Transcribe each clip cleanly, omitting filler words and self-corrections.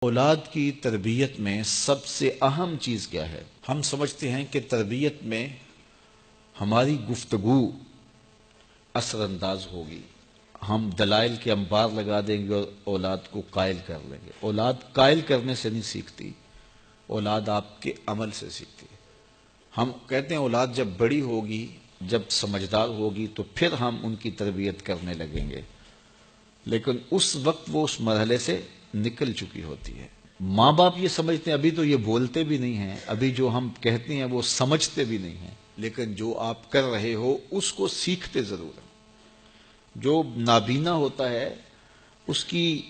اولاد کی تربیت میں سب سے اہم چیز کیا ہے؟ ہم سمجھتے ہیں کہ تربیت میں ہماری گفتگو اثر انداز ہوگی، ہم دلائل کے انبار لگا دیں گے اور اولاد کو قائل کر لیں گے۔ اولاد قائل کرنے سے نہیں سیکھتی، اولاد آپ کے عمل سے سیکھتی ہے۔ ہم کہتے ہیں اولاد جب بڑی ہوگی، جب سمجھدار ہوگی تو پھر ہم ان کی تربیت کرنے لگیں گے، لیکن اس وقت وہ اس مرحلے سے نکل چکی ہوتی ہے۔ ماں باپ یہ سمجھتے ہیں، ابھی تو یہ بولتے بھی نہیں ہیں، ابھی جو ہم کہتے ہیں وہ سمجھتے بھی نہیں ہیں، لیکن جو آپ کر رہے ہو اس کو سیکھتے ضرور ہیں۔ جو نابینا ہوتا ہے اس کی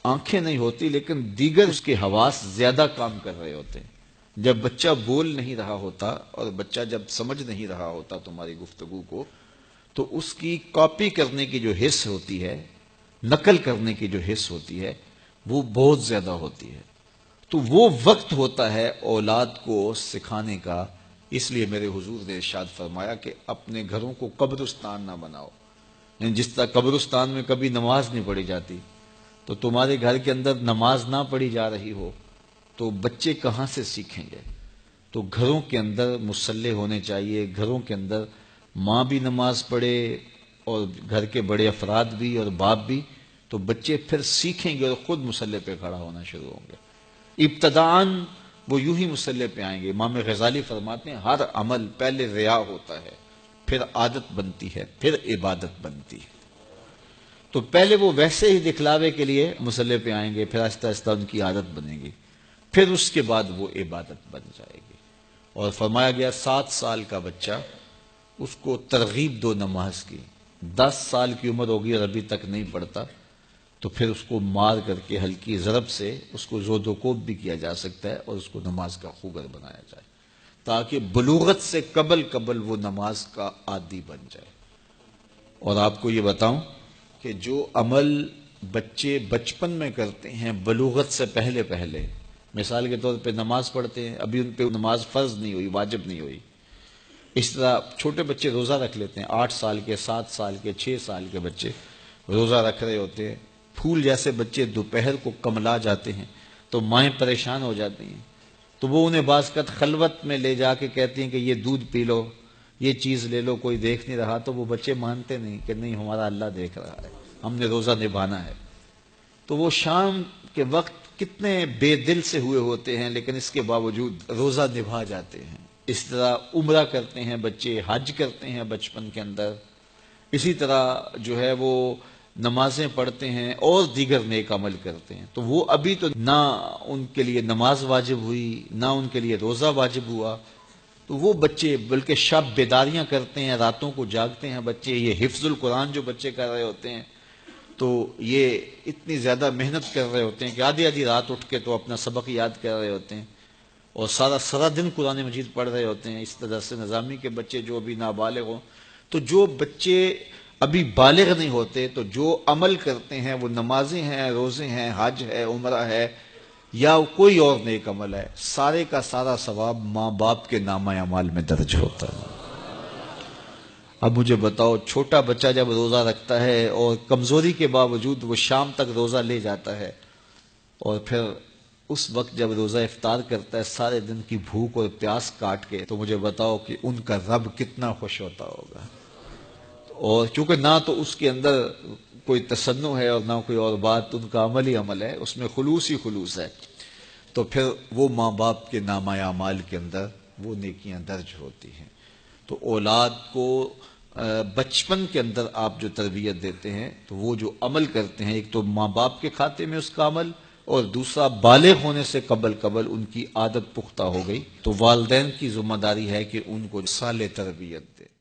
آنکھیں نہیں ہوتی، لیکن دیگر اس کے حواس زیادہ کام کر رہے ہوتے ہیں۔ جب بچہ بول نہیں رہا ہوتا اور بچہ جب سمجھ نہیں رہا ہوتا تمہاری گفتگو کو، تو اس کی کاپی کرنے کی جو حس ہوتی ہے، نقل کرنے کی جو حس ہوتی ہے، وہ بہت زیادہ ہوتی ہے۔ تو وہ وقت ہوتا ہے اولاد کو سکھانے کا۔ اس لیے میرے حضور نے ارشاد فرمایا کہ اپنے گھروں کو قبرستان نہ بناؤ۔ یعنی جس طرح قبرستان میں کبھی نماز نہیں پڑھی جاتی، تو تمہارے گھر کے اندر نماز نہ پڑھی جا رہی ہو تو بچے کہاں سے سیکھیں گے؟ تو گھروں کے اندر مصلی ہونے چاہیے، گھروں کے اندر ماں بھی نماز پڑھے اور گھر کے بڑے افراد بھی اور باپ بھی، تو بچے پھر سیکھیں گے اور خود مصلی پہ کھڑا ہونا شروع ہوں گے۔ ابتداً وہ یوں ہی مصلی پہ آئیں گے۔ امام غزالی فرماتے ہیں ہر عمل پہلے ریا ہوتا ہے، پھر عادت بنتی ہے، پھر عبادت بنتی ہے۔ تو پہلے وہ ویسے ہی دکھلاوے کے لیے مصلی پہ آئیں گے، پھر آہستہ آہستہ ان کی عادت بنے گی، پھر اس کے بعد وہ عبادت بن جائے گی۔ اور فرمایا گیا 7 سال کا بچہ، اس کو ترغیب دو نماز کی۔ 10 سال کی عمر ہوگی اور ابھی تک نہیں پڑھتا، تو پھر اس کو مار کر کے ہلکی ضرب سے اس کو زود و کوب بھی کیا جا سکتا ہے اور اس کو نماز کا خوگر بنایا جائے، تاکہ بلوغت سے قبل وہ نماز کا عادی بن جائے۔ اور آپ کو یہ بتاؤں کہ جو عمل بچے بچپن میں کرتے ہیں بلوغت سے پہلے، مثال کے طور پہ نماز پڑھتے ہیں، ابھی ان پہ نماز فرض نہیں ہوئی، واجب نہیں ہوئی۔ اس طرح چھوٹے بچے روزہ رکھ لیتے ہیں، 8 سال کے، 7 سال کے، 6 سال کے بچے روزہ رکھ رہے ہوتے ہیں۔ پھول جیسے بچے دوپہر کو کملا جاتے ہیں تو مائیں پریشان ہو جاتی ہیں، تو وہ انہیں بعض اوقات خلوت میں لے جا کے کہتی ہیں کہ یہ دودھ پی لو، یہ چیز لے لو، کوئی دیکھ نہیں رہا، تو وہ بچے مانتے نہیں کہ نہیں، ہمارا اللہ دیکھ رہا ہے، ہم نے روزہ نبھانا ہے۔ تو وہ شام کے وقت کتنے بے دل سے ہوئے ہوتے ہیں، لیکن اس کے باوجود روزہ نبھا جاتے ہیں۔ اس طرح عمرہ کرتے ہیں بچے، حج کرتے ہیں بچپن کے اندر، اسی طرح جو ہے وہ نمازیں پڑھتے ہیں اور دیگر نیک عمل کرتے ہیں۔ تو وہ ابھی تو نہ ان کے لیے نماز واجب ہوئی، نہ ان کے لیے روزہ واجب ہوا، تو وہ بچے بلکہ شب بیداریاں کرتے ہیں، راتوں کو جاگتے ہیں بچے۔ یہ حفظ القرآن جو بچے کر رہے ہوتے ہیں، تو یہ اتنی زیادہ محنت کر رہے ہوتے ہیں کہ آدھی رات اٹھ کے تو اپنا سبق یاد کر رہے ہوتے ہیں اور سارا دن قرآن مجید پڑھ رہے ہوتے ہیں۔ اس طرح سے نظامی کے بچے جو ابھی نابالغ ہوں، تو جو بچے ابھی بالغ نہیں ہوتے، تو جو عمل کرتے ہیں وہ نمازیں ہیں، روزے ہیں، حج ہے، عمرہ ہے، یا کوئی اور نیک عمل ہے، سارے کا سارا ثواب ماں باپ کے نامہ اعمال میں درج ہوتا ہے۔ اب مجھے بتاؤ، چھوٹا بچہ جب روزہ رکھتا ہے اور کمزوری کے باوجود وہ شام تک روزہ لے جاتا ہے، اور پھر اس وقت جب روزہ افطار کرتا ہے سارے دن کی بھوک اور پیاس کاٹ کے، تو مجھے بتاؤ کہ ان کا رب کتنا خوش ہوتا ہوگا۔ اور چونکہ نہ تو اس کے اندر کوئی تصنع ہے اور نہ کوئی اور بات، ان کا عمل ہی عمل ہے، اس میں خلوص ہی خلوص ہے، تو پھر وہ ماں باپ کے نامہ اعمال کے اندر وہ نیکیاں درج ہوتی ہیں۔ تو اولاد کو بچپن کے اندر آپ جو تربیت دیتے ہیں، تو وہ جو عمل کرتے ہیں، ایک تو ماں باپ کے کھاتے میں اس کا عمل، اور دوسرا بالغ ہونے سے قبل ان کی عادت پختہ ہو گئی، تو والدین کی ذمہ داری ہے کہ ان کو صالح تربیت دے۔